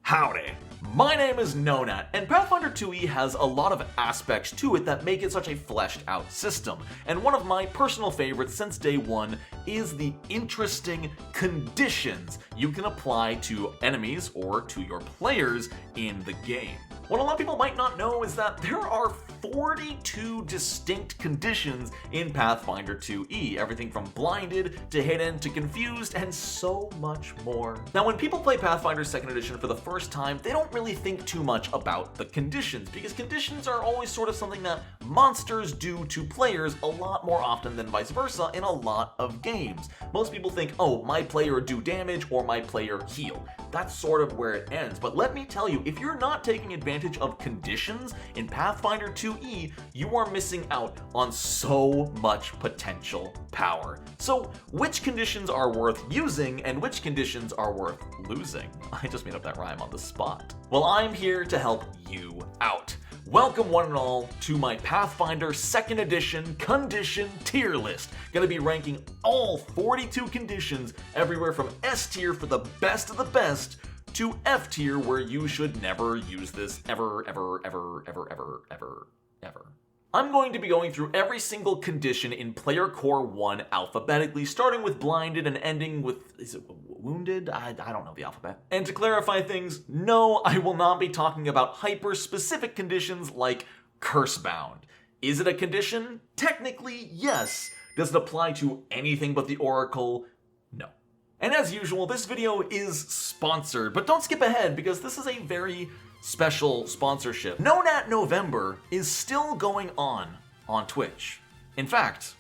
Howdy! My name is Nonat, and Pathfinder 2e has a lot of aspects to it that make it such a fleshed out system, and one of my personal favorites since day one is the interesting conditions you can apply to enemies or to your players in the game. What a lot of people might not know is that there are 42 distinct conditions in Pathfinder 2e, everything from blinded to hidden to confused and so much more. Now when people play Pathfinder 2nd edition for the first time, they don't really think too much about the conditions, because conditions are always sort of something that monsters do to players a lot more often than vice versa in a lot of games. Most people think, oh, my player do damage or my player heal. That's sort of where it ends, but let me tell you, if you're not taking advantage of conditions in Pathfinder 2e, you are missing out on so much potential power. So which conditions are worth using and which conditions are worth losing? I just made up that rhyme on the spot. Well, I'm here to help you out. Welcome one and all to my Pathfinder 2nd edition condition tier list. Gonna be ranking all 42 conditions everywhere from S tier for the best of the best to F tier where you should never use this ever. I'm going to be going through every single condition in Player Core 1 alphabetically, starting with blinded and ending with, is it wounded? I don't know the alphabet. And to clarify things, no, I will not be talking about hyper-specific conditions like Cursebound. Is it a condition? Technically, yes. Does it apply to anything but the Oracle? No. And as usual, this video is sponsored, but don't skip ahead because this is a very special sponsorship. Nonat November is still going on Twitch. In fact,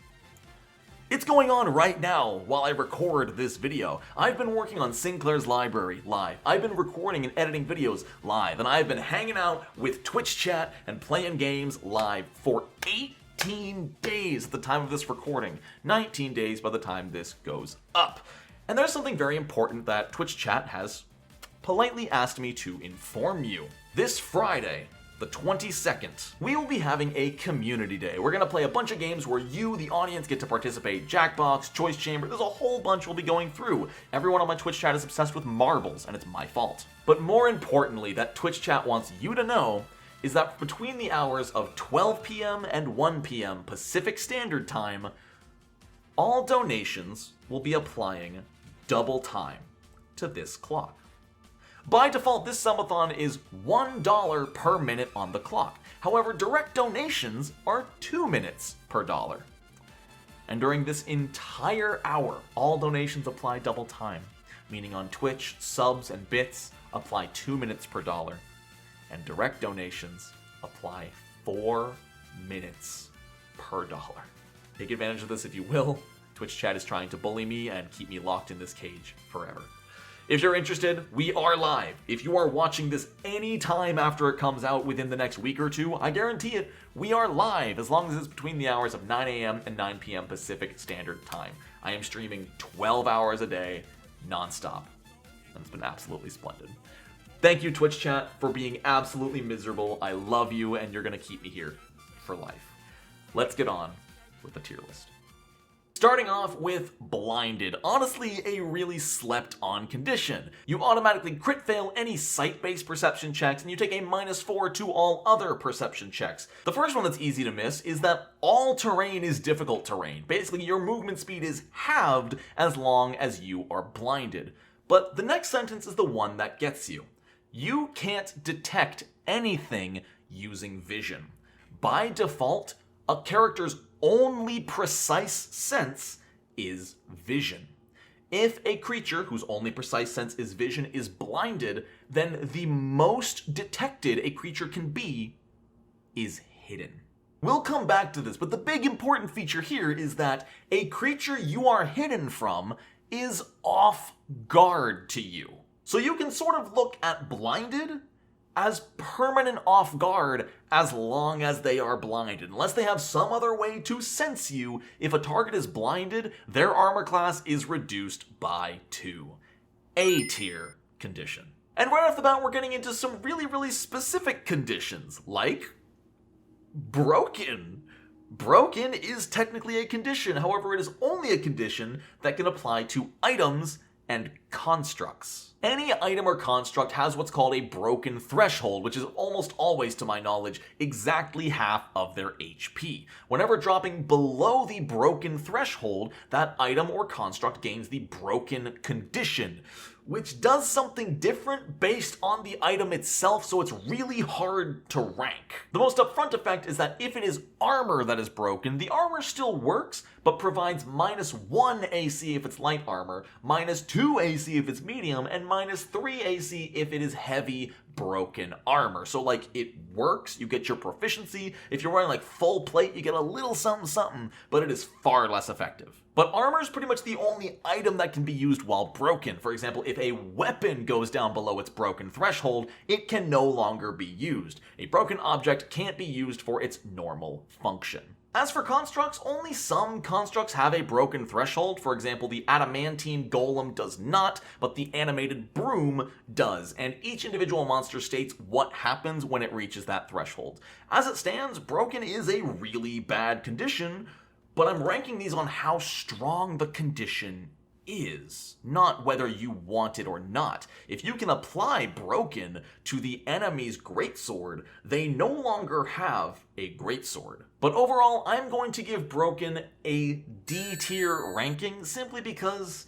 it's going on right now while I record this video. I've been working on Sinclair's Library live. I've been recording and editing videos live, and I've been hanging out with Twitch chat and playing games live for 18 days at the time of this recording. 19 days by the time this goes up. And there's something very important that Twitch chat has politely asked me to inform you. This Friday, the 22nd, we will be having a community day. We're gonna play a bunch of games where you, the audience, get to participate. Jackbox, Choice Chamber, there's a whole bunch we'll be going through. Everyone on my Twitch chat is obsessed with marbles, and it's my fault. But more importantly, that Twitch chat wants you to know is that between the hours of 12 p.m. and 1 p.m. Pacific Standard Time, all donations will be applying double time to this clock. By default, this subathon is $1 per minute on the clock. However, direct donations are 2 minutes per dollar. And during this entire hour, all donations apply double time, meaning on Twitch, subs and bits apply 2 minutes per dollar, and direct donations apply 4 minutes per dollar. Take advantage of this if you will. Twitch chat is trying to bully me and keep me locked in this cage forever. If you're interested, we are live. If you are watching this any time after it comes out within the next week or two, I guarantee it, we are live as long as it's between the hours of 9 a.m. and 9 p.m. Pacific Standard Time. I am streaming 12 hours a day, nonstop. And it's been absolutely splendid. Thank you, Twitch chat, for being absolutely miserable. I love you, and you're gonna keep me here for life. Let's get on with the tier list. Starting off with blinded, honestly a really slept on condition. You automatically crit fail any sight-based perception checks and you take a -4 to all other perception checks. The first one that's easy to miss is that all terrain is difficult terrain. Basically your movement speed is halved as long as you are blinded. But the next sentence is the one that gets you. You can't detect anything using vision. By default, a character's only precise sense is vision. If a creature whose only precise sense is vision is blinded, then the most detected a creature can be is hidden. We'll come back to this, but the big important feature here is that a creature you are hidden from is off guard to you. So you can sort of look at blinded as permanent off guard as long as they are blinded. Unless they have some other way to sense you, if a target is blinded, their armor class is reduced by 2. A tier condition. And right off the bat, we're getting into some really specific conditions, like broken. Broken is technically a condition, however it is only a condition that can apply to items and constructs. Any item or construct has what's called a broken threshold, which is almost always, to my knowledge, exactly half of their HP. Whenever dropping below the broken threshold, that item or construct gains the broken condition, which does something different based on the item itself, so it's really hard to rank. The most upfront effect is that if it is armor that is broken, the armor still works, but provides -1 AC if it's light armor, -2 AC if it's medium, and -3 AC if it is heavy broken armor. So like, it works, you get your proficiency. If you're wearing like full plate, you get a little something something, but it is far less effective. But armor is pretty much the only item that can be used while broken. For example, if a weapon goes down below its broken threshold, it can no longer be used. A broken object can't be used for its normal function. As for constructs, only some constructs have a broken threshold. For example, the adamantine golem does not, but the animated broom does, and each individual monster states what happens when it reaches that threshold. As it stands, broken is a really bad condition, but I'm ranking these on how strong the condition is, not whether you want it or not. If you can apply broken to the enemy's greatsword, they no longer have a greatsword. But overall, I'm going to give broken a D tier ranking simply because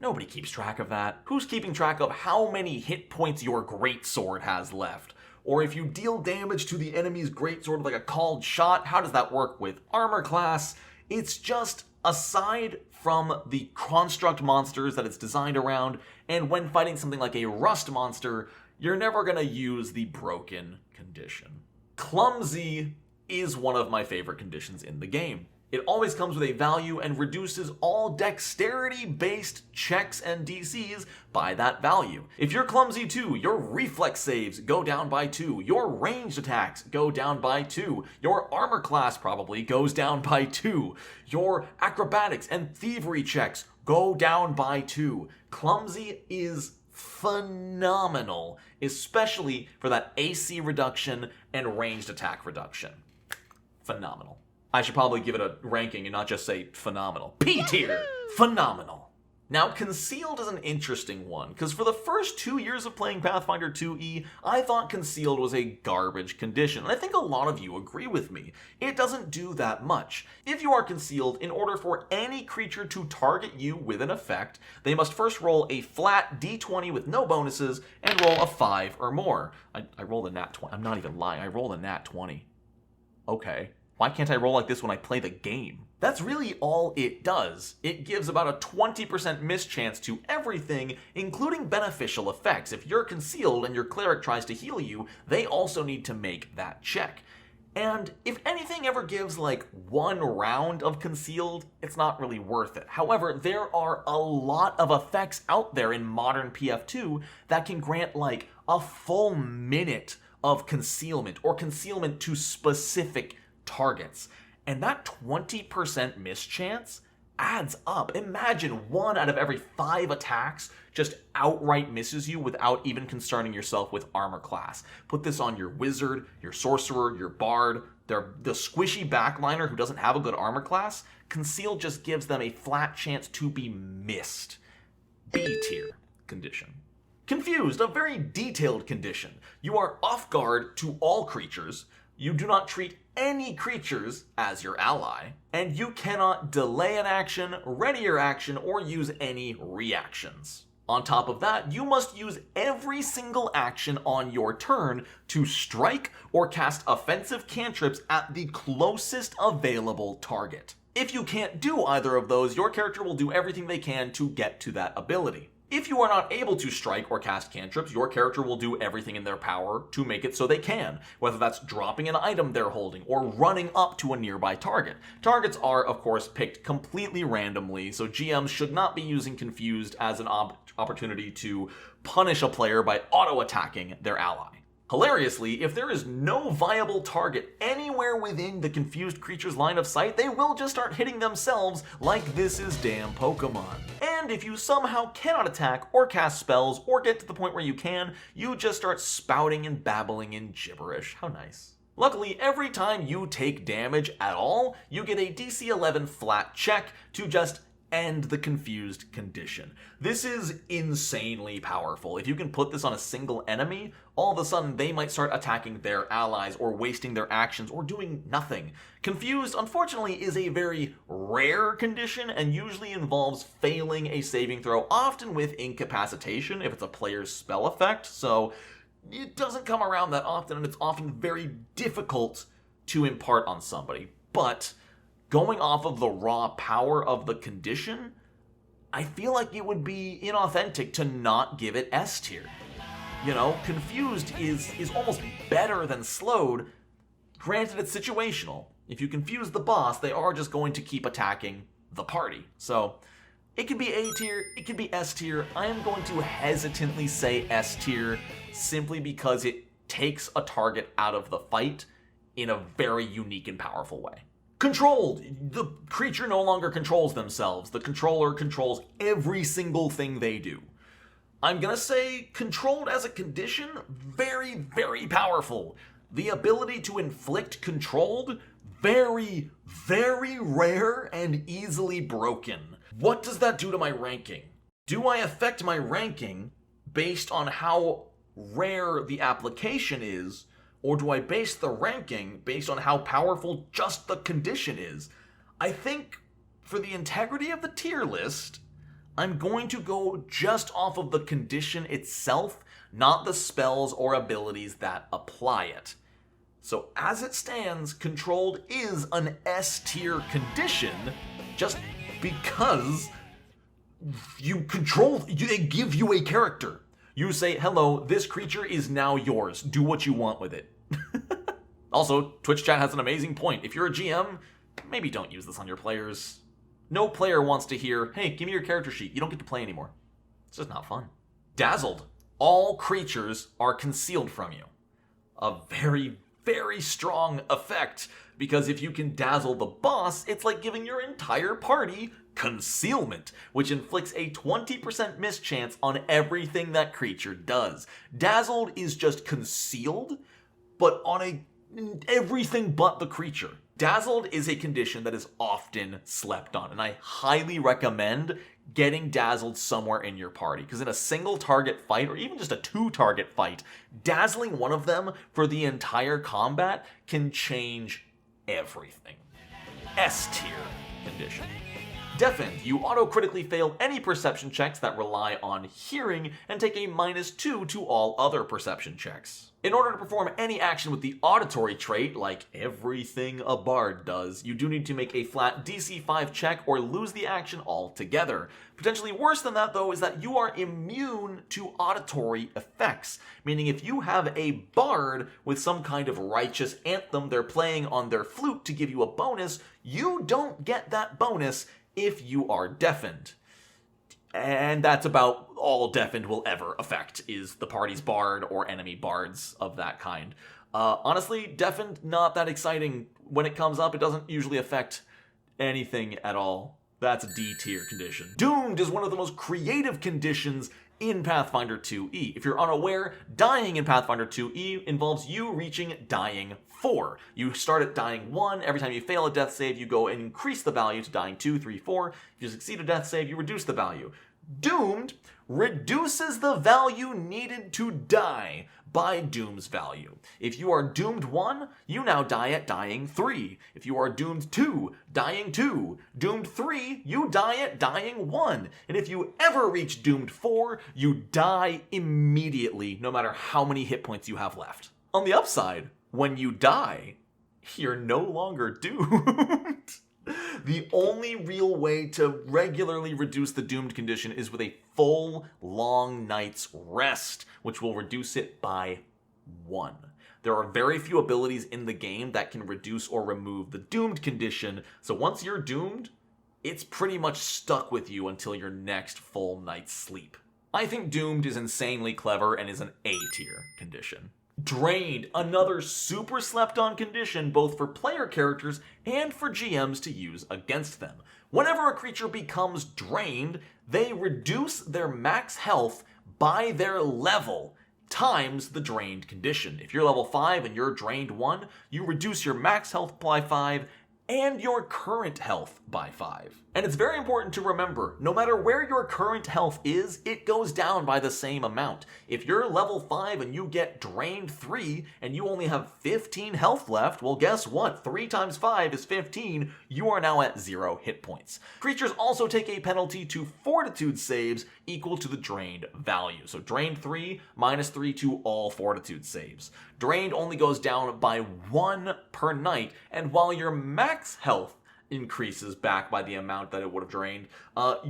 nobody keeps track of that. Who's keeping track of how many hit points your greatsword has left? Or if you deal damage to the enemy's greatsword with like a called shot, how does that work with armor class? It's just, aside from the construct monsters that it's designed around, and when fighting something like a rust monster, you're never gonna use the broken condition. Clumsy is one of my favorite conditions in the game. It always comes with a value and reduces all dexterity-based checks and DCs by that value. If you're clumsy 2, your reflex saves go down by 2, your ranged attacks go down by 2, your armor class probably goes down by 2, your acrobatics and thievery checks go down by 2. Clumsy is phenomenal, especially for that AC reduction and ranged attack reduction. Phenomenal. I should probably give it a ranking and not just say phenomenal. P tier, phenomenal. Now, Concealed is an interesting one, because for the first 2 years of playing Pathfinder 2e, I thought Concealed was a garbage condition, and I think a lot of you agree with me. It doesn't do that much. If you are Concealed, in order for any creature to target you with an effect, they must first roll a flat d20 with no bonuses, and roll a 5 or more. I rolled a nat 20. I'm not even lying. I rolled a nat 20. Okay. Why can't I roll like this when I play the game? That's really all it does. It gives about a 20% mischance to everything, including beneficial effects. If you're Concealed and your cleric tries to heal you, they also need to make that check. And if anything ever gives like 1 round of Concealed, it's not really worth it. However, there are a lot of effects out there in modern PF2 that can grant like a full minute of concealment, or concealment to specific targets. And that 20% mischance adds up. Imagine 1 out of every 5 attacks just outright misses you without even concerning yourself with armor class. Put this on your wizard, your sorcerer, your bard, the squishy backliner who doesn't have a good armor class. Concealed just gives them a flat chance to be missed. B tier condition. Confused, a very detailed condition. You are off guard to all creatures. You do not treat any creatures as your ally, and you cannot delay an action, ready your action, or use any reactions. On top of that, you must use every single action on your turn to strike or cast offensive cantrips at the closest available target. If you can't do either of those, your character will do everything they can to get to that ability. If you are not able to strike or cast cantrips, your character will do everything in their power to make it so they can, whether that's dropping an item they're holding or running up to a nearby target. Targets are, of course, picked completely randomly, so GMs should not be using Confused as an opportunity to punish a player by auto-attacking their ally. Hilariously, if there is no viable target anywhere within the confused creature's line of sight, they will just start hitting themselves like this is damn Pokemon. And if you somehow cannot attack or cast spells or get to the point where you can, you just start spouting and babbling in gibberish. How nice. Luckily, every time you take damage at all, you get a DC 11 flat check to just end the confused condition. This is insanely powerful. If you can put this on a single enemy, all of a sudden they might start attacking their allies or wasting their actions or doing nothing. Confused, unfortunately, is a very rare condition and usually involves failing a saving throw, often with incapacitation if it's a player's spell effect, so it doesn't come around that often and it's often very difficult to impart on somebody. But going off of the raw power of the condition, I feel like it would be inauthentic to not give it S tier. You know, confused is almost better than slowed. Granted, it's situational. If you confuse the boss, they are just going to keep attacking the party. So it could be A tier, it could be S tier. I am going to hesitantly say S tier simply because it takes a target out of the fight in a very unique and powerful way. Controlled. The creature no longer controls themselves. The controller controls every single thing they do. I'm gonna say controlled as a condition, very, very powerful. The ability to inflict controlled, very, very rare and easily broken. What does that do to my ranking? Do I affect my ranking based on how rare the application is, or do I base the ranking based on how powerful just the condition is? I think for the integrity of the tier list, I'm going to go just off of the condition itself, not the spells or abilities that apply it. So as it stands, controlled is an S tier condition just because they give you a character. You say, hello, this creature is now yours. Do what you want with it. Also, Twitch chat has an amazing point. If you're a GM, maybe don't use this on your players. No player wants to hear, hey, give me your character sheet. You don't get to play anymore. It's just not fun. Dazzled. All creatures are concealed from you. A very, very strong effect, because if you can dazzle the boss, it's like giving your entire party concealment, which inflicts a 20% mischance on everything that creature does. Dazzled is just concealed, but on everything but the creature. Dazzled is a condition that is often slept on, and I highly recommend getting dazzled somewhere in your party, because in a single target fight, or even just a 2-target fight, dazzling one of them for the entire combat can change everything. S tier condition. Deafened. You auto-critically fail any perception checks that rely on hearing and take a -2 to all other perception checks. In order to perform any action with the auditory trait, like everything a bard does, you do need to make a flat DC 5 check or lose the action altogether. Potentially worse than that, though, is that you are immune to auditory effects, meaning if you have a bard with some kind of righteous anthem they're playing on their flute to give you a bonus, you don't get that bonus if you are deafened. And that's about all deafened will ever affect, is the party's bard or enemy bards of that kind. Honestly, deafened, not that exciting. When it comes up, it doesn't usually affect anything at all. That's a D tier condition. Doomed is one of the most creative conditions in Pathfinder 2e. If you're unaware, dying in Pathfinder 2e involves you reaching dying 4. You start at dying 1. Every time you fail a death save, you go and increase the value to dying 2, 3, 4. If you succeed a death save, you reduce the value. Doomed reduces the value needed to die by Doom's value. If you are doomed 1, you now die at dying 3. If you are doomed 2, dying 2. Doomed 3, you die at dying 1. And if you ever reach doomed 4, you die immediately, no matter how many hit points you have left. On the upside, when you die, you're no longer doomed. The only real way to regularly reduce the doomed condition is with a full long night's rest, which will reduce it by 1. There are very few abilities in the game that can reduce or remove the doomed condition, so once you're doomed, it's pretty much stuck with you until your next full night's sleep. I think doomed is insanely clever and is an A tier condition. Drained, another super slept on condition both for player characters and for GMs to use against them. Whenever a creature becomes drained, they reduce their max health by their level times the drained condition. If you're level 5 and you're drained 1, you reduce your max health by 5 and your current health by 5. And it's very important to remember, no matter where your current health is, it goes down by the same amount. If you're level 5 and you get drained 3 and you only have 15 health left, well guess what? 3 times 5 is 15, you are now at 0 hit points. Creatures also take a penalty to fortitude saves equal to the drained value. So drained 3, minus 3 to all fortitude saves. Drained only goes down by 1 per night, and while your max health increases back by the amount that it would have drained,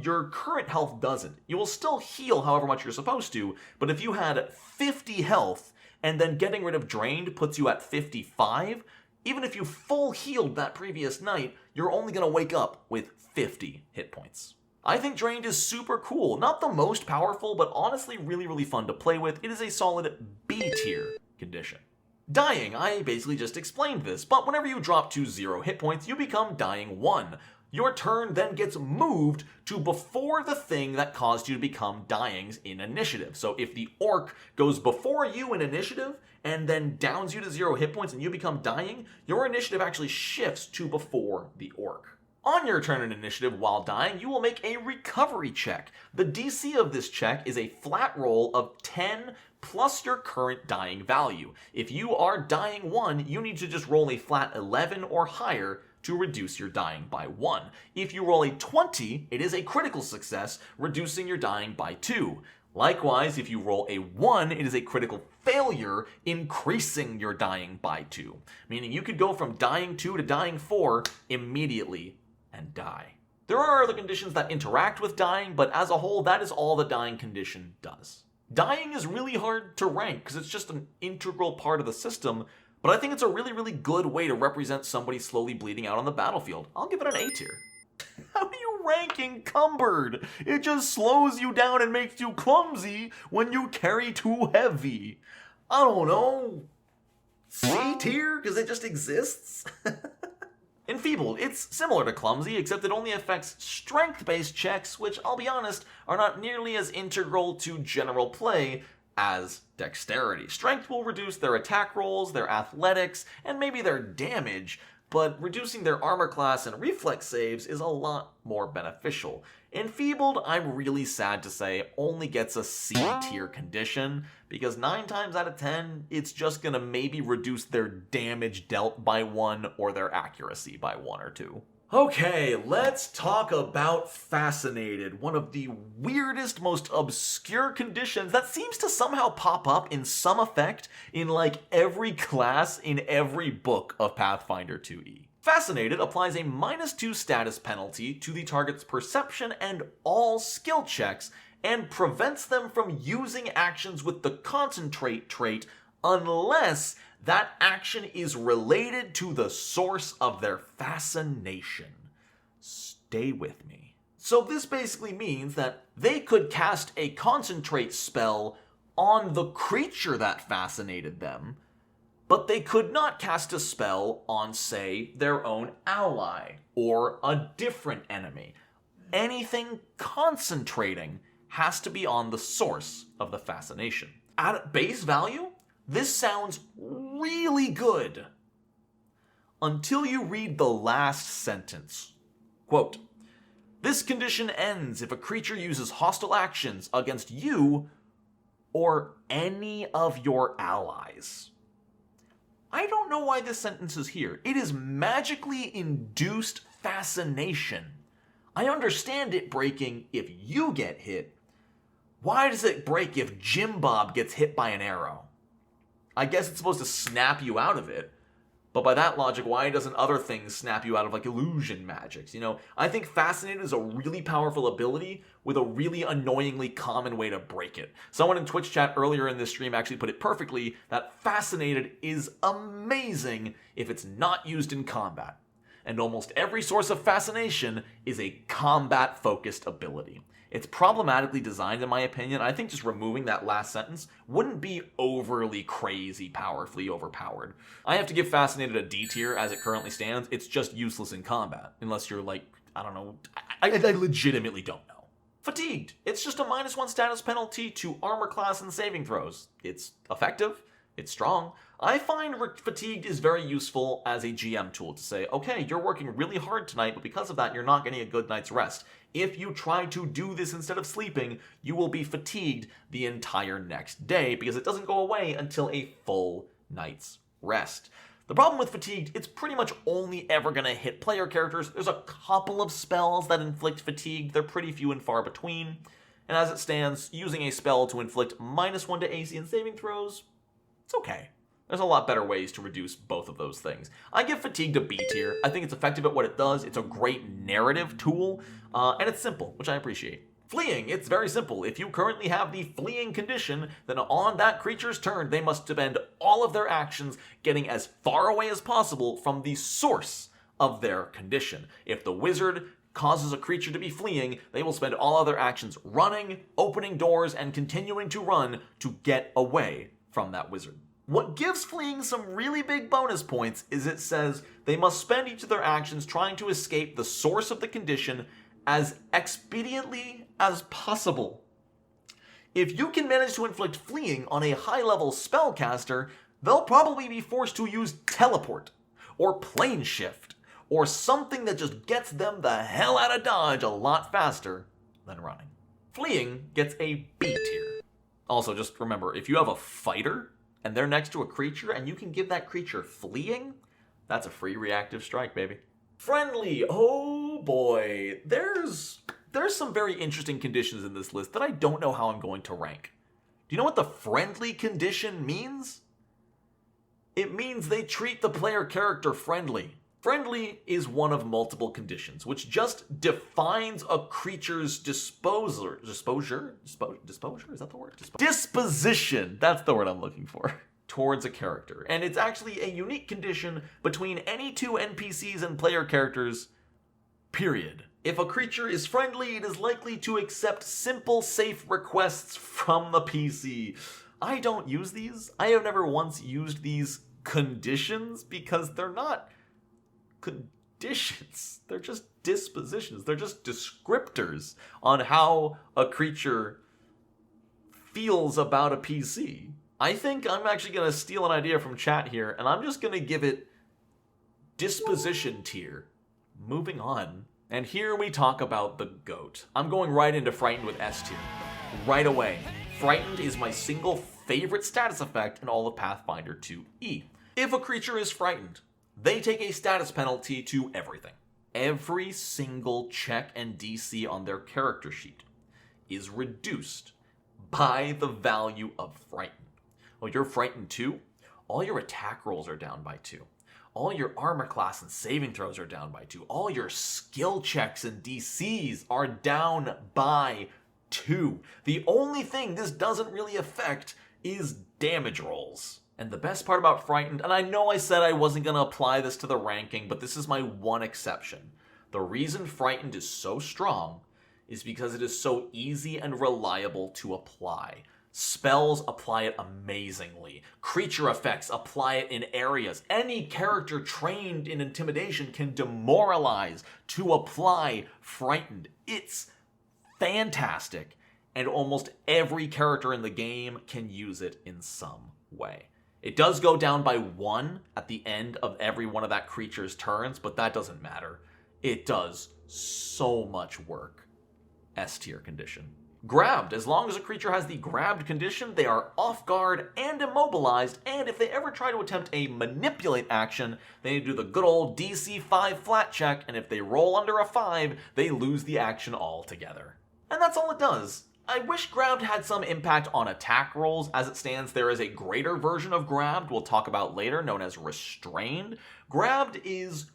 your current health doesn't. You will still heal however much you're supposed to, but if you had 50 health and then getting rid of drained puts you at 55, even if you full healed that previous night, you're only going to wake up with 50 hit points. I think drained is super cool. Not the most powerful, but honestly really fun to play with. It is a solid B tier condition. Dying, I basically just explained this, but whenever you drop to 0 hit points, you become dying 1. Your turn then gets moved to before the thing that caused you to become dyings in initiative. So if the orc goes before you in initiative and then downs you to 0 hit points and you become dying, your initiative actually shifts to before the orc. On your turn in initiative while dying, you will make a recovery check. The DC of this check is a flat roll of 10 plus your current dying value. If you are dying 1, you need to just roll a flat 11 or higher to reduce your dying by 1. If you roll a 20, it is a critical success, reducing your dying by 2. Likewise, if you roll a 1, it is a critical failure, increasing your dying by 2. Meaning you could go from dying 2 to dying 4 immediately and die. There are other conditions that interact with dying, but as a whole, that is all the dying condition does. Dying is really hard to rank because it's just an integral part of the system, but I think it's a really good way to represent somebody slowly bleeding out on the battlefield. I'll give it an A tier. How do you rank encumbered? It just slows you down and makes you clumsy when you carry too heavy. I don't know. C tier? Because it just exists? Enfeebled, it's similar to clumsy, except it only affects strength-based checks, which, I'll be honest, are not nearly as integral to general play as dexterity. Strength will reduce their attack rolls, their athletics, and maybe their damage, but reducing their armor class and reflex saves is a lot more beneficial. Enfeebled, I'm really sad to say, only gets a C tier condition, because 9 times out of 10, it's just gonna maybe reduce their damage dealt by 1 or their accuracy by 1 or 2. Okay, let's talk about Fascinated, one of the weirdest, most obscure conditions that seems to somehow pop up in some effect in like every class in every book of Pathfinder 2e. Fascinated applies a -2 status penalty to the target's perception and all skill checks and prevents them from using actions with the concentrate trait unless that action is related to the source of their fascination. Stay with me. So this basically means that they could cast a concentrate spell on the creature that fascinated them, but they could not cast a spell on, say, their own ally or a different enemy. Anything concentrating has to be on the source of the fascination. At base value, this sounds really good. Until you read the last sentence. Quote, "This condition ends if a creature uses hostile actions against you or any of your allies." I don't know why this sentence is here. It is magically induced fascination. I understand it breaking if you get hit. Why does it break if Jim Bob gets hit by an arrow? I guess it's supposed to snap you out of it. But by that logic, why doesn't other things snap you out of like illusion magics? You know, I think Fascinated is a really powerful ability with a really annoyingly common way to break it. Someone in Twitch chat earlier in this stream actually put it perfectly that Fascinated is amazing if it's not used in combat. And almost every source of fascination is a combat-focused ability. It's problematically designed in my opinion. I think just removing that last sentence wouldn't be overly crazy powerfully overpowered. I have to give Fascinated a D tier as it currently stands. It's just useless in combat. Unless you're like, I don't know, I legitimately don't know. Fatigued. It's just a -1 status penalty to armor class and saving throws. It's effective, It's strong. I find fatigued is very useful as a GM tool to say, okay, you're working really hard tonight, but because of that, you're not getting a good night's rest. If you try to do this instead of sleeping, you will be fatigued the entire next day because it doesn't go away until a full night's rest. The problem with fatigued, it's pretty much only ever going to hit player characters. There's a couple of spells that inflict fatigue. They're pretty few and far between. And as it stands, using a spell to inflict -1 to AC and saving throws, it's okay. There's a lot better ways to reduce both of those things. I give Fatigued a B tier. I think it's effective at what it does. It's a great narrative tool, and it's simple, which I appreciate. Fleeing, it's very simple. If you currently have the fleeing condition, then on that creature's turn, they must spend all of their actions getting as far away as possible from the source of their condition. If the wizard causes a creature to be fleeing, they will spend all other actions running, opening doors, and continuing to run to get away from that wizard. What gives fleeing some really big bonus points is it says they must spend each of their actions trying to escape the source of the condition as expediently as possible. If you can manage to inflict fleeing on a high-level spellcaster, they'll probably be forced to use teleport, or plane shift, or something that just gets them the hell out of Dodge a lot faster than running. Fleeing gets a B tier. Also, just remember, if you have a fighter and they're next to a creature and you can give that creature fleeing, that's a free reactive strike, baby. Friendly, oh boy. There's some very interesting conditions in this list that I don't know how I'm going to rank. Do you know what the friendly condition means? It means they treat the player character friendly. Friendly is one of multiple conditions, which just defines a creature's disposition, that's the word I'm looking for, towards a character. And it's actually a unique condition between any two NPCs and player characters, period. If a creature is friendly, it is likely to accept simple, safe requests from the PC. I don't use these. I have never once used these conditions because they're not conditions. They're just dispositions. They're just descriptors on how a creature feels about a PC. I think I'm actually going to steal an idea from chat here, and I'm just going to give it disposition tier. Moving on. And here we talk about the GOAT. I'm going right into Frightened with S tier. Right away. Frightened is my single favorite status effect in all of Pathfinder 2E. If a creature is frightened, they take a status penalty to everything. Every single check and DC on their character sheet is reduced by the value of frightened. Well, you're frightened 2, all your attack rolls are down by 2. All your armor class and saving throws are down by 2. All your skill checks and DCs are down by 2. The only thing this doesn't really affect is damage rolls. And the best part about Frightened, and I know I said I wasn't going to apply this to the ranking, but this is my one exception. The reason Frightened is so strong is because it is so easy and reliable to apply. Spells apply it amazingly. Creature effects apply it in areas. Any character trained in intimidation can demoralize to apply Frightened. It's fantastic, and almost every character in the game can use it in some way. It does go down by 1 at the end of every one of that creature's turns, but that doesn't matter. It does so much work. S tier condition. Grabbed. As long as a creature has the grabbed condition, they are off guard and immobilized, and if they ever try to attempt a manipulate action, they need to do the good old DC 5 flat check, and if they roll under a 5, they lose the action altogether. And that's all it does. I wish Grabbed had some impact on attack rolls. As it stands, there is a greater version of Grabbed we'll talk about later, known as Restrained. Grabbed is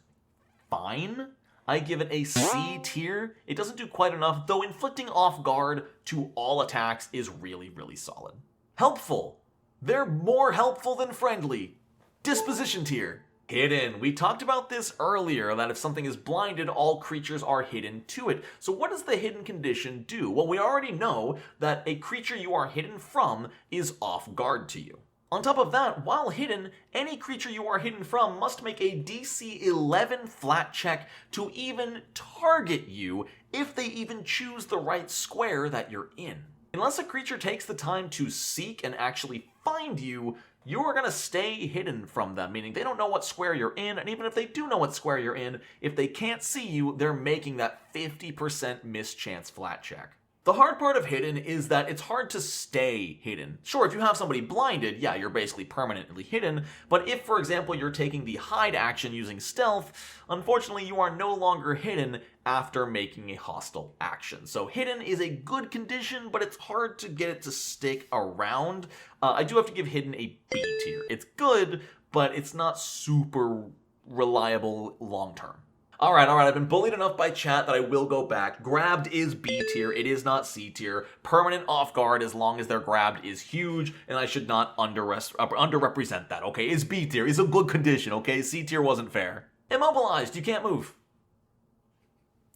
fine. I give it a C tier. It doesn't do quite enough, though inflicting off guard to all attacks is really, really solid. Helpful. They're more helpful than friendly. Disposition tier. Hidden. We talked about this earlier, that if something is blinded, all creatures are hidden to it. So what does the hidden condition do? Well, we already know that a creature you are hidden from is off guard to you. On top of that, while hidden, any creature you are hidden from must make a DC 11 flat check to even target you if they even choose the right square that you're in. Unless a creature takes the time to seek and actually find you, you are going to stay hidden from them, meaning they don't know what square you're in, and even if they do know what square you're in, if they can't see you, they're making that 50% mischance flat check. The hard part of hidden is that it's hard to stay hidden. Sure, if you have somebody blinded, yeah, you're basically permanently hidden, but if, for example, you're taking the hide action using stealth, unfortunately you are no longer hidden after making a hostile action. So hidden is a good condition, but it's hard to get it to stick around. I do have to give hidden a B tier. It's good, but it's not super reliable long term. Alright, I've been bullied enough by chat that I will go back. Grabbed is B tier, it is not C tier. Permanent off guard as long as they're grabbed is huge, and I should not underrepresent that, okay? Is B tier, is a good condition, okay? C tier wasn't fair. Immobilized, you can't move.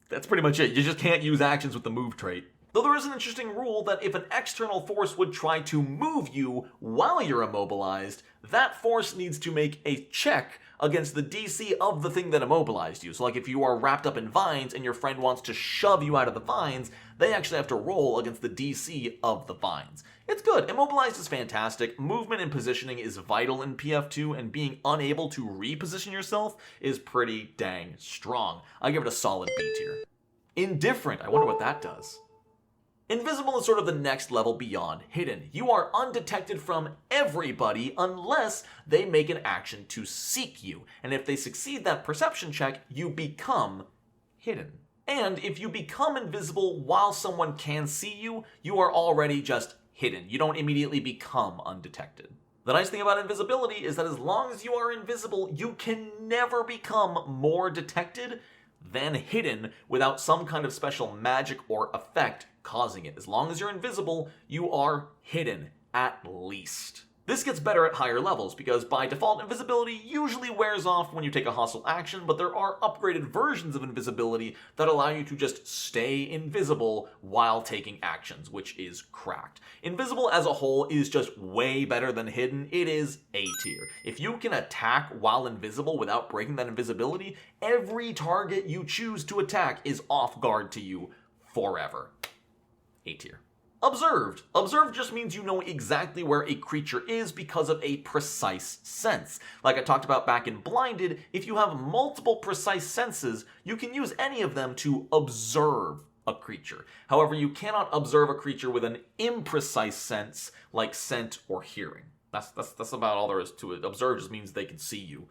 That's pretty much it, you just can't use actions with the move trait. Though there is an interesting rule that if an external force would try to move you while you're immobilized, that force needs to make a check against the DC of the thing that immobilized you. So like if you are wrapped up in vines and your friend wants to shove you out of the vines, they actually have to roll against the DC of the vines. It's good. Immobilized is fantastic. Movement and positioning is vital in PF2, and being unable to reposition yourself is pretty dang strong. I give it a solid B tier. Indifferent. I wonder what that does. Invisible is sort of the next level beyond hidden. You are undetected from everybody unless they make an action to seek you. And if they succeed that perception check, you become hidden. And if you become invisible while someone can see you, you are already just hidden. You don't immediately become undetected. The nice thing about invisibility is that as long as you are invisible, you can never become more detected than hidden without some kind of special magic or effect causing it. As long as you're invisible, you are hidden, at least. This gets better at higher levels, because by default, invisibility usually wears off when you take a hostile action, but there are upgraded versions of invisibility that allow you to just stay invisible while taking actions, which is cracked. Invisible as a whole is just way better than hidden. It is A tier. If you can attack while invisible without breaking that invisibility, every target you choose to attack is off guard to you forever. A tier. Observed. Observed just means you know exactly where a creature is because of a precise sense. Like I talked about back in Blinded, if you have multiple precise senses, you can use any of them to observe a creature. However, you cannot observe a creature with an imprecise sense like scent or hearing. That's about all there is to it. Observe just means they can see you.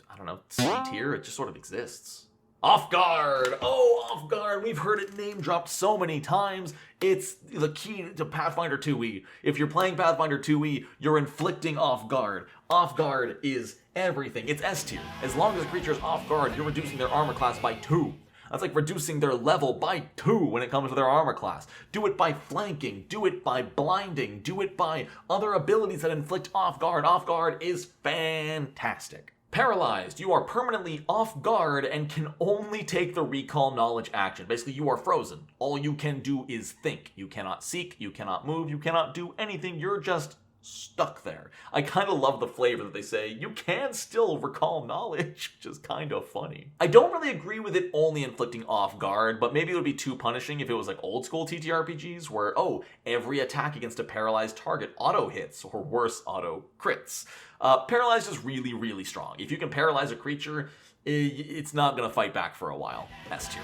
I don't know, C tier, it just sort of exists. Off guard! Oh, off guard! We've heard it name dropped so many times. It's the key to Pathfinder 2e. If you're playing Pathfinder 2e, you're inflicting off guard. Off guard is everything. It's S tier. As long as a creature is off guard, you're reducing their armor class by 2. That's like reducing their level by 2 when it comes to their armor class. Do it by flanking, do it by blinding, do it by other abilities that inflict off guard. Off guard is fantastic. Paralyzed, you are permanently off guard and can only take the recall knowledge action. Basically, you are frozen. All you can do is think. You cannot seek, you cannot move, you cannot do anything. You're just stuck there. I kind of love the flavor that they say, you can still recall knowledge, which is kind of funny. I don't really agree with it only inflicting off guard, but maybe it would be too punishing if it was like old school TTRPGs where, oh, every attack against a paralyzed target auto hits, or worse, auto crits. Paralyzed is really, really strong. If you can paralyze a creature, it's not going to fight back for a while. S tier.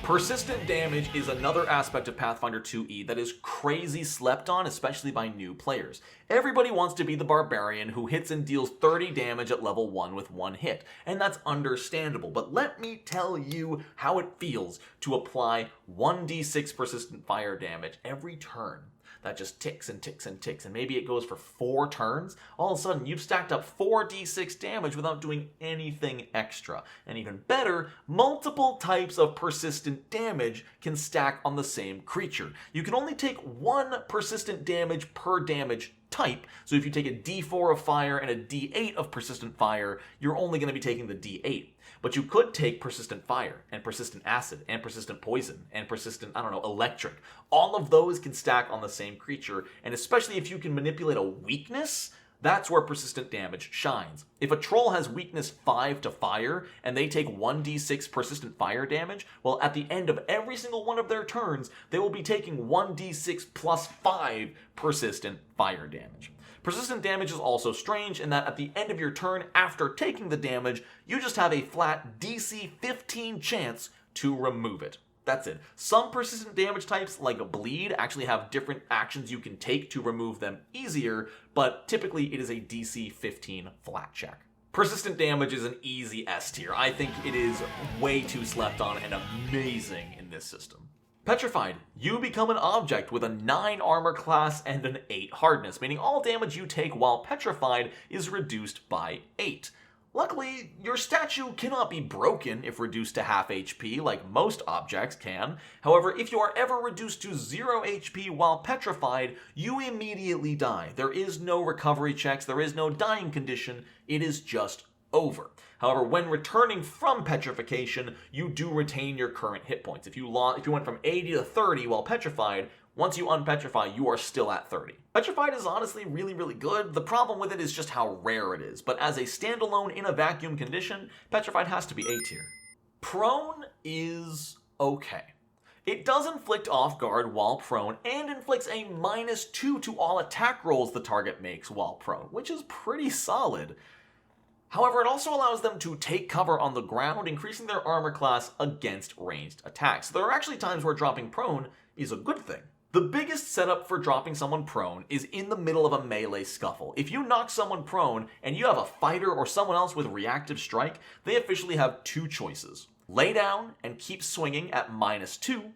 Persistent damage is another aspect of Pathfinder 2e that is crazy slept on, especially by new players. Everybody wants to be the barbarian who hits and deals 30 damage at level 1 with one hit, and that's understandable, but let me tell you how it feels to apply 1d6 persistent fire damage every turn. That just ticks and ticks and ticks, and maybe it goes for 4 turns. All of a sudden, you've stacked up 4d6 damage without doing anything extra. And even better, multiple types of persistent damage can stack on the same creature. You can only take 1 persistent damage per damage type, so if you take a d4 of fire and a d8 of persistent fire, you're only going to be taking the d8. But you could take persistent fire, and persistent acid, and persistent poison, and persistent, electric. All of those can stack on the same creature, and especially if you can manipulate a weakness, That's where persistent damage shines. If a troll has weakness 5 to fire and they take 1d6 persistent fire damage, well, at the end of every single one of their turns, they will be taking 1d6 plus 5 persistent fire damage. Persistent damage is also strange in that at the end of your turn after taking the damage, you just have a flat DC 15 chance to remove it. That's it. Some persistent damage types, like bleed, actually have different actions you can take to remove them easier, but typically it is a DC 15 flat check. Persistent damage is an easy S tier. I think it is way too slept on and amazing in this system. Petrified, you become an object with a 9 armor class and an 8 hardness, meaning all damage you take while petrified is reduced by 8. Luckily, your statue cannot be broken if reduced to half HP like most objects can. However, if you are ever reduced to 0 HP while petrified, you immediately die. There is no recovery checks, there is no dying condition, it is just over. However, when returning from petrification, you do retain your current hit points. If you went from 80 to 30 while petrified, once you unpetrify, you are still at 30. Petrified is honestly really, really good. The problem with it is just how rare it is. But as a standalone in a vacuum condition, Petrified has to be A tier. Prone is okay. It does inflict off guard while prone and inflicts a -2 to all attack rolls the target makes while prone, which is pretty solid. However, it also allows them to take cover on the ground, increasing their armor class against ranged attacks. So there are actually times where dropping prone is a good thing. The biggest setup for dropping someone prone is in the middle of a melee scuffle. If you knock someone prone and you have a fighter or someone else with reactive strike, they officially have 2 choices. Lay down and keep swinging at -2,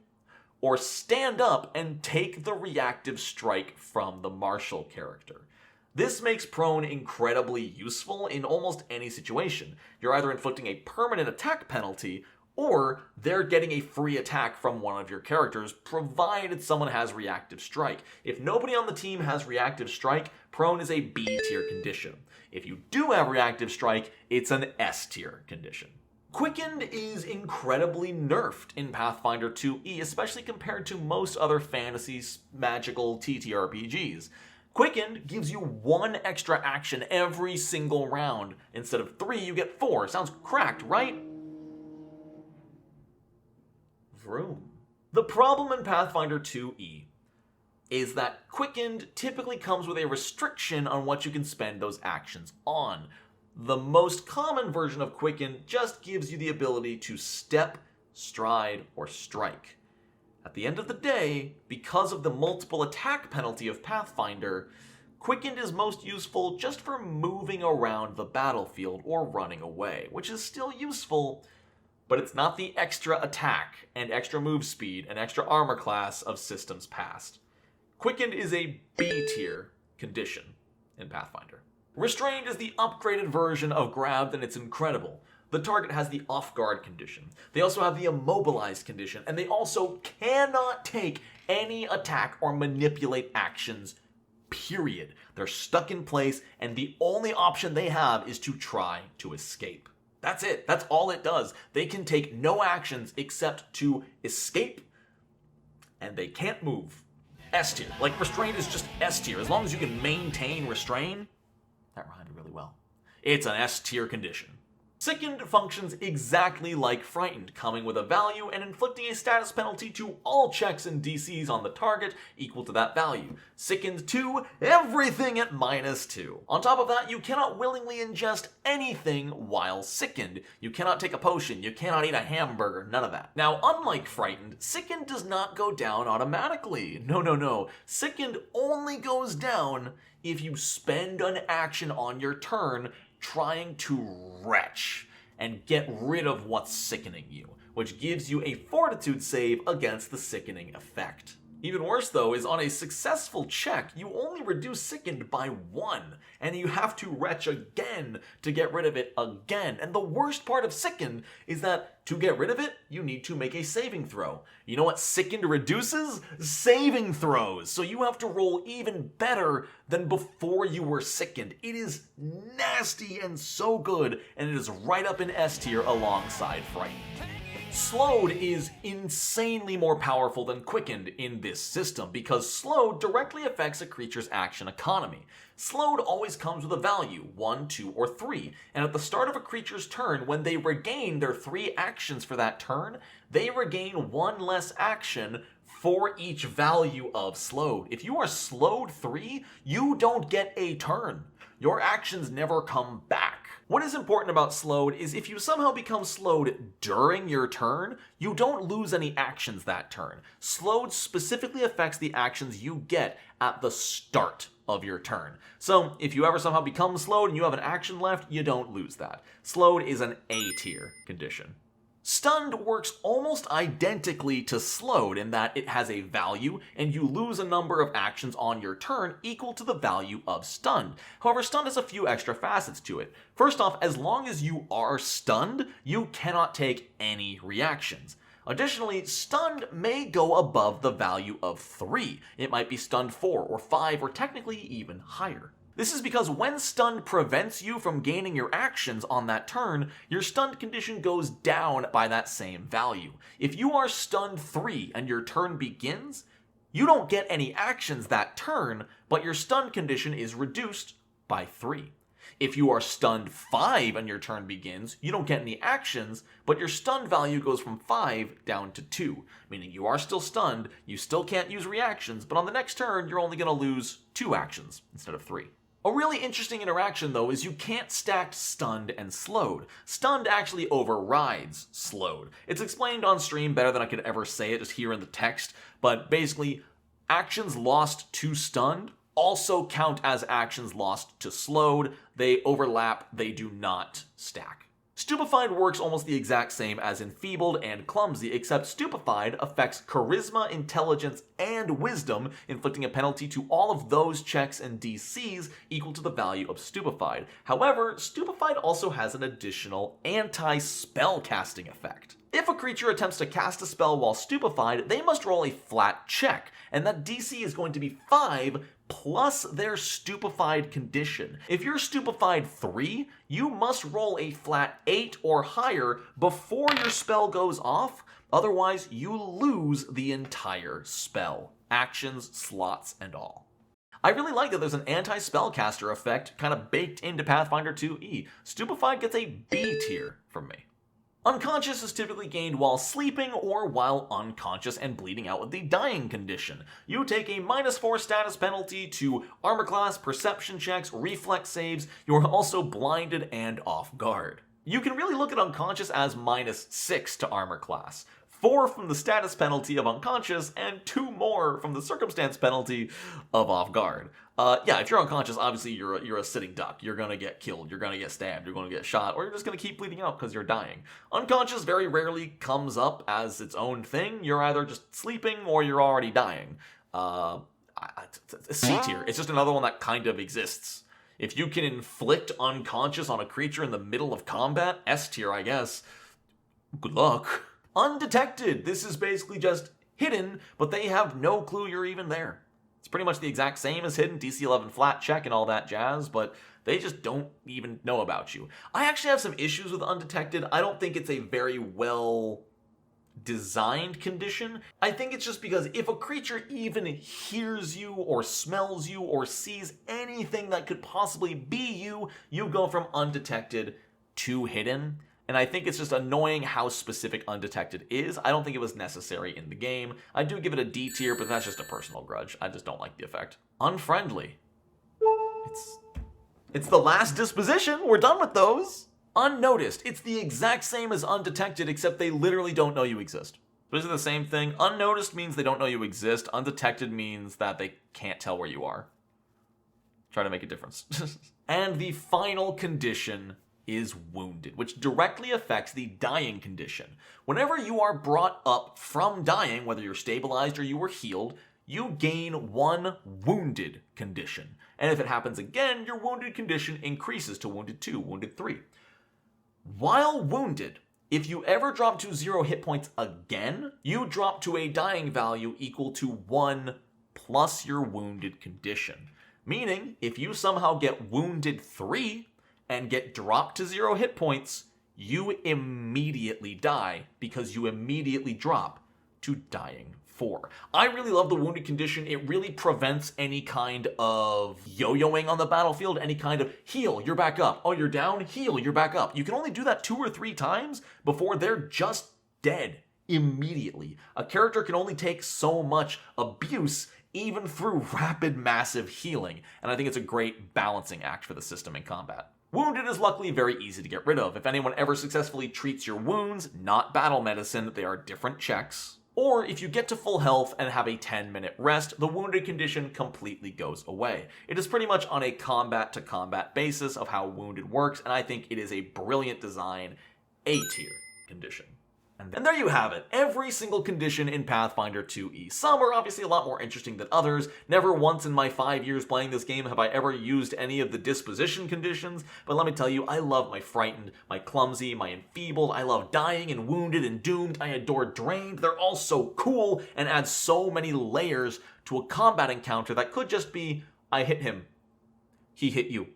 or stand up and take the reactive strike from the martial character. This makes prone incredibly useful in almost any situation. You're either inflicting a permanent attack penalty, or they're getting a free attack from one of your characters, provided someone has reactive strike. If nobody on the team has reactive strike, prone is a B tier condition. If you do have reactive strike, it's an S tier condition. Quickened is incredibly nerfed in Pathfinder 2e, especially compared to most other fantasy magical TTRPGs. Quickened gives you 1 extra action every single round. Instead of 3, you get 4. Sounds cracked, right? Vroom. The problem in Pathfinder 2e is that Quickened typically comes with a restriction on what you can spend those actions on. The most common version of Quickened just gives you the ability to step, stride, or strike. At the end of the day, because of the multiple attack penalty of Pathfinder, Quickened is most useful just for moving around the battlefield or running away, which is still useful, but it's not the extra attack and extra move speed and extra armor class of systems past. Quickened is a B tier condition in Pathfinder. Restrained is the upgraded version of Grabbed, and it's incredible. The target has the off-guard condition. They also have the immobilized condition, and they also cannot take any attack or manipulate actions, period. They're stuck in place, and the only option they have is to try to escape. That's it. That's all it does. They can take no actions except to escape, and they can't move. S tier. Like, Restrained is just S tier. As long as you can maintain Restrain, that rhymed really well. It's an S tier condition. Sickened functions exactly like Frightened, coming with a value and inflicting a status penalty to all checks and DCs on the target equal to that value. Sickened to everything at -2. On top of that, you cannot willingly ingest anything while sickened. You cannot take a potion, you cannot eat a hamburger, none of that. Now, unlike Frightened, Sickened does not go down automatically. No. Sickened only goes down if you spend an action on your turn trying to retch and get rid of what's sickening you, which gives you a fortitude save against the sickening effect. Even worse though is on a successful check, you only reduce sickened by 1, and you have to retch again to get rid of it again. And the worst part of sickened is that to get rid of it, you need to make a saving throw. You know what sickened reduces? Saving throws. So you have to roll even better than before you were sickened. It is nasty and so good, and it is right up in S tier alongside Frightened. Slowed is insanely more powerful than Quickened in this system because Slowed directly affects a creature's action economy. Slowed always comes with a value, 1, 2, or 3, and at the start of a creature's turn, when they regain their 3 actions for that turn, they regain 1 less action for each value of Slowed. If you are Slowed 3, you don't get a turn. Your actions never come back. What is important about Slowed is if you somehow become slowed during your turn, you don't lose any actions that turn. Slowed specifically affects the actions you get at the start of your turn. So if you ever somehow become slowed and you have an action left, you don't lose that. Slowed is an A tier condition. Stunned works almost identically to Slowed in that it has a value and you lose a number of actions on your turn equal to the value of Stunned. However, Stunned has a few extra facets to it. First off, as long as you are stunned, you cannot take any reactions. Additionally, Stunned may go above the value of 3. It might be Stunned 4 or 5 or technically even higher. This is because when Stunned prevents you from gaining your actions on that turn, your Stunned condition goes down by that same value. If you are Stunned 3 and your turn begins, you don't get any actions that turn, but your Stunned condition is reduced by 3. If you are Stunned 5 and your turn begins, you don't get any actions, but your Stunned value goes from 5 down to 2, meaning you are still stunned, you still can't use reactions, but on the next turn, you're only going to lose 2 actions instead of 3. A really interesting interaction, though, is you can't stack Stunned and Slowed. Stunned actually overrides Slowed. It's explained on stream better than I could ever say it just here in the text, but basically, actions lost to Stunned also count as actions lost to Slowed. They overlap, they do not stack. Stupefied works almost the exact same as Enfeebled and Clumsy, except Stupefied affects Charisma, Intelligence, and Wisdom, inflicting a penalty to all of those checks and DCs equal to the value of Stupefied. However, Stupefied also has an additional anti-spell casting effect. If a creature attempts to cast a spell while stupefied, they must roll a flat check, and that DC is going to be 5 plus their stupefied condition. If you're stupefied 3, you must roll a flat 8 or higher before your spell goes off, otherwise you lose the entire spell. Actions, slots, and all. I really like that there's an anti-spellcaster effect kind of baked into Pathfinder 2e. Stupefied gets a B tier from me. Unconscious is typically gained while sleeping or while unconscious and bleeding out with the dying condition. You take a -4 status penalty to armor class, perception checks, reflex saves. You're also blinded and off guard. You can really look at unconscious as -6 to armor class. 4 from the status penalty of unconscious, and 2 more from the circumstance penalty of off guard. Yeah, if you're unconscious, obviously you're a sitting duck. You're gonna get killed, you're gonna get stabbed, you're gonna get shot, or you're just gonna keep bleeding out because you're dying. Unconscious very rarely comes up as its own thing. You're either just sleeping or you're already dying. C tier. It's just another one that kind of exists. If you can inflict unconscious on a creature in the middle of combat, S tier, I guess. Good luck. Undetected. This is basically just hidden, but they have no clue you're even there. It's pretty much the exact same as hidden, DC 11 flat check and all that jazz, but they just don't even know about you. I actually have some issues with undetected. I don't think it's a very well designed condition. I think it's just because if a creature even hears you or smells you or sees anything that could possibly be you, you go from undetected to hidden. And I think it's just annoying how specific undetected is. I don't think it was necessary in the game. I do give it a D tier, but that's just a personal grudge. I just don't like the effect. Unfriendly. It's the last disposition. We're done with those. Unnoticed. It's the exact same as undetected, except they literally don't know you exist. So is it the same thing? Unnoticed means they don't know you exist. Undetected means that they can't tell where you are. Try to make a difference. And the final condition is wounded, which directly affects the dying condition. Whenever you are brought up from dying, whether you're stabilized or you were healed, you gain 1 wounded condition. And if it happens again, your wounded condition increases to wounded 2, wounded 3. While wounded, if you ever drop to 0 hit points again, you drop to a dying value equal to 1 plus your wounded condition. Meaning, if you somehow get wounded 3, and get dropped to 0 hit points, you immediately die because you immediately drop to dying 4. I really love the wounded condition. It really prevents any kind of yo-yoing on the battlefield, any kind of heal, you're back up. Oh, you're down, heal, you're back up. You can only do that 2 or 3 times before they're just dead immediately. A character can only take so much abuse even through rapid, massive healing, and I think it's a great balancing act for the system in combat. Wounded is luckily very easy to get rid of. If anyone ever successfully treats your wounds, not battle medicine, they are different checks. Or if you get to full health and have a 10-minute rest, the wounded condition completely goes away. It is pretty much on a combat-to-combat basis of how wounded works, and I think it is a brilliant design, A-tier condition. And there you have it, every single condition in Pathfinder 2e. Some are obviously a lot more interesting than others. Never once in my 5 years playing this game have I ever used any of the disposition conditions, but let me tell you, I love my frightened, my clumsy, my enfeebled, I love dying and wounded and doomed, I adore drained. They're all so cool and add so many layers to a combat encounter that could just be, I hit him, he hit you.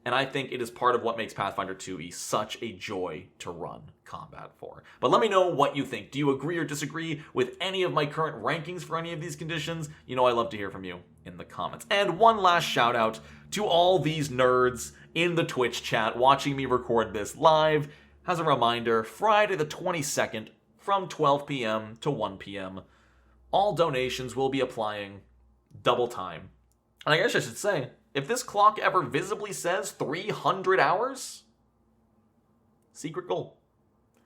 And I think it is part of what makes Pathfinder 2e such a joy to run combat for. But let me know what you think. Do you agree or disagree with any of my current rankings for any of these conditions? You know I love to hear from you in the comments. And one last shout out to all these nerds in the Twitch chat watching me record this live. As a reminder, Friday the 22nd from 12 p.m. to 1 p.m. all donations will be applying double time. And I guess I should say, if this clock ever visibly says 300 hours, secret goal.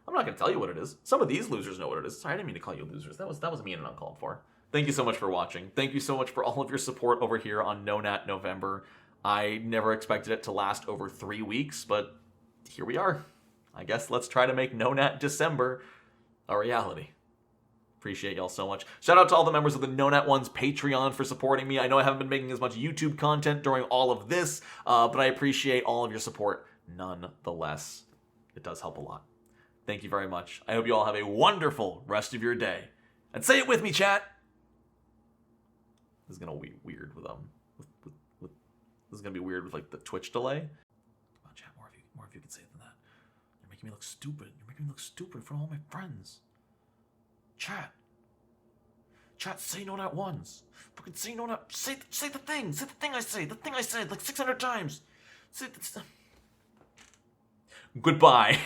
I'm not going to tell you what it is. Some of these losers know what it is. Sorry, I didn't mean to call you losers. That was mean and uncalled for. Thank you so much for watching. Thank you so much for all of your support over here on Nonat November. I never expected it to last over 3 weeks, but here we are. I guess let's try to make Nonat December a reality. Appreciate y'all so much. Shout out to all the members of the Nonat One's Patreon for supporting me. I know I haven't been making as much YouTube content during all of this, but I appreciate all of your support nonetheless. It does help a lot. Thank you very much. I hope you all have a wonderful rest of your day. And say it with me, chat! This is gonna be weird with this is gonna be weird with like the Twitch delay. Come on, chat, more of you can say it than that. You're making me look stupid. You're making me look stupid in front of all my friends. Chat, say Nonat ones. Fucking say Nonat. Say the thing. Say the thing I say. The thing I said like 600 times. Say Goodbye.